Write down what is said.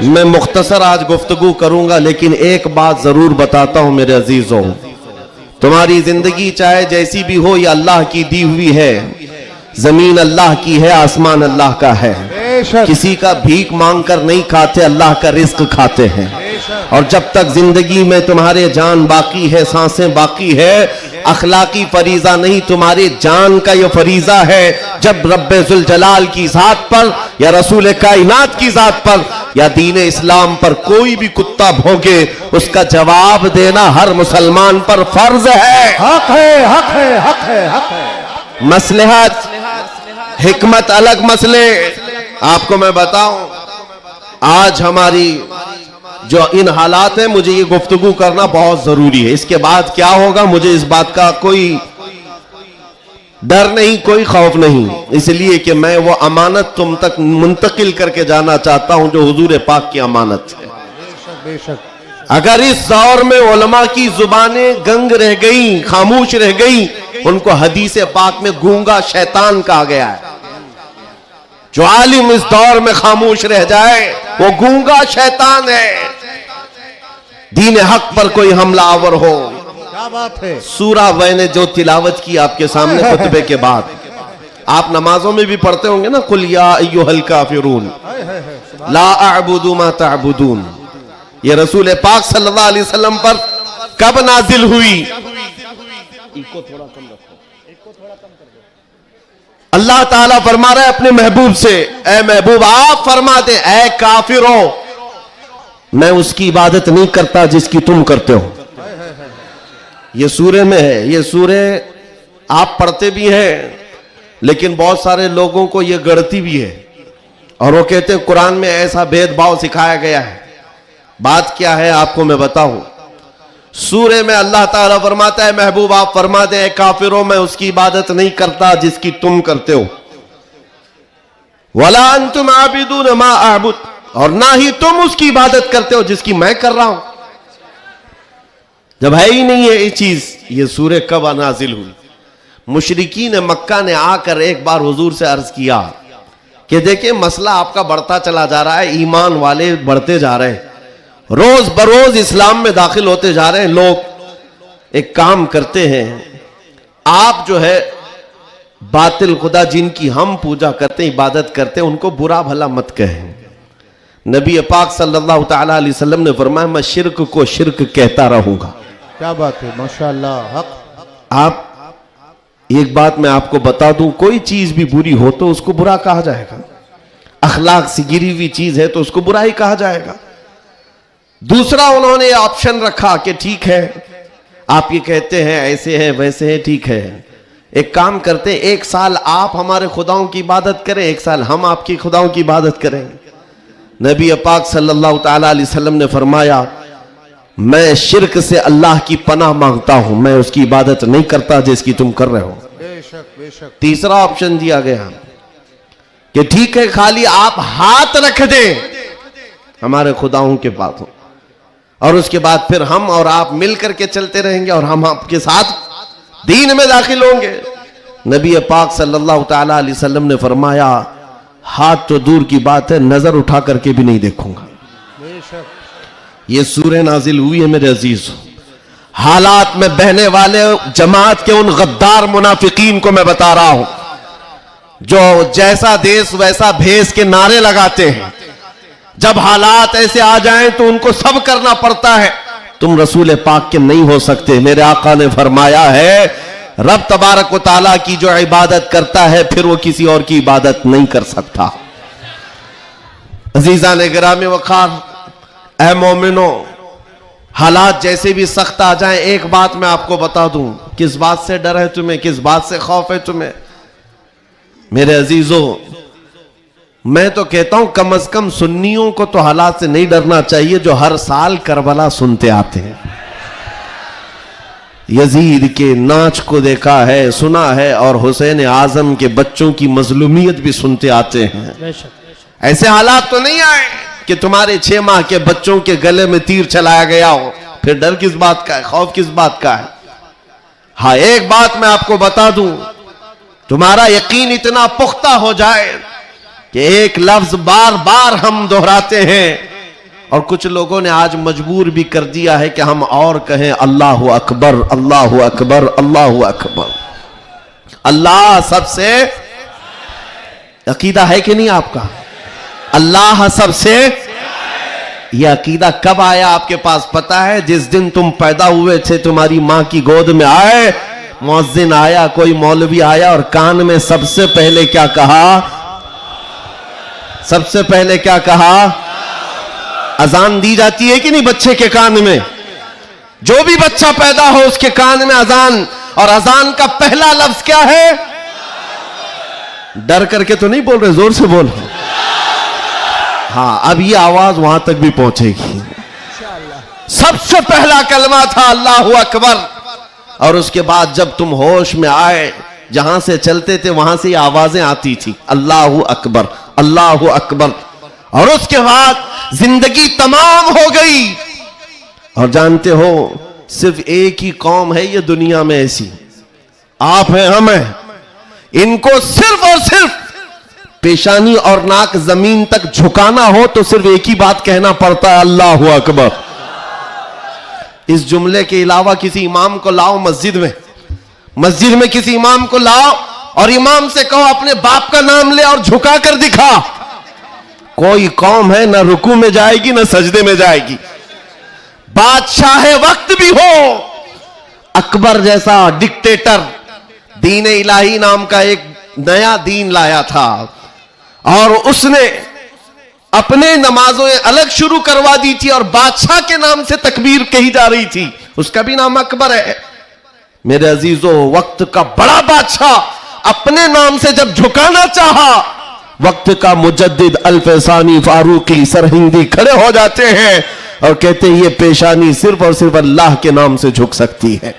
मैं मुख्तसर आज गुफ्तगू करूंगा, लेकिन एक बात जरूर बताता हूं मेरे अजीजों, तुम्हारी जिंदगी चाहे जैसी भी हो, ये अल्लाह की दी हुई है। जमीन अल्लाह की है, आसमान अल्लाह का है। किसी का भीख मांग कर नहीं खाते, अल्लाह का रिस्क खाते हैं। और जब तक जिंदगी में तुम्हारे जान बाकी है, सांसें बाकी है, अखलाकी फरीजा नहीं, तुम्हारे जान का ये फरीजा है। जब रब्बे जुल जलाल की जात पर या रसूल कायनात की जात पर या दीन इस्लाम पर कोई भी कुत्ता भौंके, उसका जवाब देना हर मुसलमान पर फर्ज है। हक है, हक है, हक है, हक है। मसलहत हिकमत अलग मसले। आपको मैं बताऊं, आज हमारी जो इन हालात है, मुझे ये गुफ्तगू करना बहुत जरूरी है। इसके बाद क्या होगा मुझे इस बात का कोई डर नहीं, कोई खौफ नहीं, इसलिए कि मैं वो अमानत तुम तक मुंतकिल करके जाना चाहता हूं जो हुजूर पाक की अमानत है। बेशक। अगर इस दौर में उलमा की जुबानें गंग रह गई, खामोश रह गई, उनको हदीस पाक में गूंगा शैतान कहा गया है। जो आलिम इस दौर में खामोश रह जाए वो गूंगा शैतान है। दीन हक पर कोई हमलावर हो, क्या बात है। सूरा मैंने जो तिलावत की आपके सामने खुतबे के बाद, आप नमाजों में भी पढ़ते होंगे ना, कुल या अय्युहल काफिरून ला अअबुदु मा तअबुदून। ये रसूल पाक सल्लल्लाहु अलैहि वसल्लम पर कब नाजिल हुई? इको थोड़ा कम रखो, अल्लाह ताला फरमा रहा है अपने महबूब से, ए महबूब आप फरमा दे, ए काफिरों, मैं उसकी इबादत नहीं करता जिसकी तुम करते हो। ये सूरे में है, ये सूरे आप पढ़ते भी हैं, लेकिन बहुत सारे लोगों को ये गढ़ती भी है और वो कहते हैं कुरान में ऐसा भेदभाव सिखाया गया है। बात क्या है आपको मैं बताऊं। सूरे में अल्लाह ताला फरमाता है महबूब आप फरमा दे, काफिरों मैं उसकी इबादत नहीं करता जिसकी तुम करते हो। वला अंतुम आबिदून मा अअबुद, और ना ही तुम उसकी इबादत करते हो जिसकी मैं कर रहा हूं। जब है ही नहीं है ये चीज, ये सूरे कब नाजिल हुई? मुशरिकीन मक्का ने आकर एक बार हुजूर से अर्ज किया कि देखिए मसला आपका बढ़ता चला जा रहा है, ईमान वाले बढ़ते जा रहे हैं, रोज बरोज इस्लाम में दाखिल होते जा रहे हैं लोग। एक काम करते हैं, आप जो है बातिल खुदा जिनकी हम पूजा करते हैं, इबादत करते हैं, उनको बुरा भला मत कहें। नबी पाक सल्लल्लाहु ताला अलैहि वसल्लम ने फरमाया मैं शिर्क को शिर्क कहता रहूंगा। क्या बात है, माशाअल्लाह। हक। आप एक बात मैं आपको बता दूं, कोई चीज भी बुरी हो तो उसको बुरा कहा जाएगा। अखलाक से गिरी हुई चीज है तो उसको बुरा ही कहा जाएगा। दूसरा उन्होंने ऑप्शन रखा कि ठीक है आप ये कहते हैं ऐसे है वैसे है, ठीक है एक काम करते हैं, एक साल आप हमारे खुदाओं की इबादत करें, एक साल हम आपकी खुदाओं की इबादत करें। नबी पाक सल्लल्लाहु ताला अलैहि वसल्लम ने फरमाया मैं शिर्क से अल्लाह की पनाह मांगता हूं, मैं उसकी इबादत नहीं करता जिसकी तुम कर रहे हो। बेशक, बेशक। तीसरा ऑप्शन दिया गया कि ठीक है खाली आप हाथ रख दें हमारे खुदाओं के पास, और उसके बाद फिर हम और आप मिल करके चलते रहेंगे और हम आपके साथ दीन में दाखिल होंगे। नबी पाक सल्लल्लाहु ताला अलैहि वसल्लम ने फरमाया हाथ तो दूर की बात है, नजर उठा करके भी नहीं देखूंगा। ये सूरह नाजिल हुई है मेरे अजीज। हालात में बहने वाले जमात के उन गद्दार मुनाफिकीन को मैं बता रहा हूं जो जैसा देश वैसा भेष के नारे लगाते हैं। जब हालात ऐसे आ जाएं तो उनको सब करना पड़ता है। तुम रसूल पाक के नहीं हो सकते। मेरे आका ने फरमाया है रब तबारक व तआला की जो इबादत करता है फिर वो किसी और की इबादत नहीं कर सकता। अजीजा ने गिरामी वखार, ऐ मोमिनो, हालात जैसे भी सख्त आ जाएं, एक बात मैं आपको बता दूं, किस बात से डर है तुम्हें, किस बात से खौफ है तुम्हें? मेरे अजीजों, मैं तो कहता हूं कम से कम सुन्नियों को तो हालात से नहीं डरना चाहिए जो हर साल करबला सुनते आते हैं। यजीद के नाच को देखा है, सुना है, और हुसैन आजम के बच्चों की मजलूमियत भी सुनते आते हैं। ऐसे हालात तो नहीं आए कि तुम्हारे 6 माह के बच्चों के गले में तीर चलाया गया हो, फिर डर किस बात का है, खौफ किस बात का है? हाँ, एक बात मैं आपको बता दूं, तुम्हारा यकीन इतना पुख्ता हो जाए कि एक लफ्ज बार बार हम दोहराते हैं, और कुछ लोगों ने आज मजबूर भी कर दिया है कि हम और कहें अल्लाह अकबर, अल्लाह अकबर, अल्लाह अकबर। अल्लाह सबसे, अकीदा है कि नहीं आपका? अल्लाह सबसे, यह अकीदा कब आया आपके पास पता है? जिस दिन तुम पैदा हुए थे, तुम्हारी मां की गोद में आए, मुअज्जिन आया, कोई मौलवी आया और कान में सबसे पहले क्या कहा? सबसे पहले क्या कहा? अजान दी जाती है कि नहीं बच्चे के कान में? जो भी बच्चा पैदा हो उसके कान में अजान, और अजान का पहला लफ्ज क्या है? डर करके तो नहीं बोल रहे, जोर से बोल। हाँ, अब ये आवाज वहां तक भी पहुंचेगी। सबसे पहला कलमा था अल्लाहु अकबर, और उसके बाद जब तुम होश में आए, जहां से चलते थे वहां से आवाजें आती थी, अल्लाहु अकबर, अल्लाहु अकबर। और उसके बाद जिंदगी तमाम हो गई। और जानते हो, सिर्फ एक ही कौम है ये दुनिया में ऐसी, आप हैं, हम हैं, इनको सिर्फ और सिर्फ पेशानी और नाक जमीन तक झुकाना हो तो सिर्फ एक ही बात कहना पड़ता है, अल्लाहु अकबर। इस जुमले के अलावा किसी इमाम को लाओ मस्जिद में किसी इमाम को लाओ और इमाम से कहो अपने बाप का नाम ले और झुका कर दिखा, कोई कौम है ना रुकू में जाएगी ना सजदे में जाएगी। बादशाह वक्त भी हो, अकबर जैसा डिक्टेटर दीन इलाही नाम का एक नया दीन लाया था और उसने अपने नमाजों अलग शुरू करवा दी थी और बादशाह के नाम से तकबीर कही जा रही थी, उसका भी नाम अकबर है। मेरे अजीजों, वक्त का बड़ा बादशाह अपने नाम से जब झुकाना चाहा, वक्त का मुजद्दिद अल्फसानी फारूकी सरहिंदी खड़े हो जाते हैं और कहते हैं ये पेशानी सिर्फ और सिर्फ अल्लाह के नाम से झुक सकती है।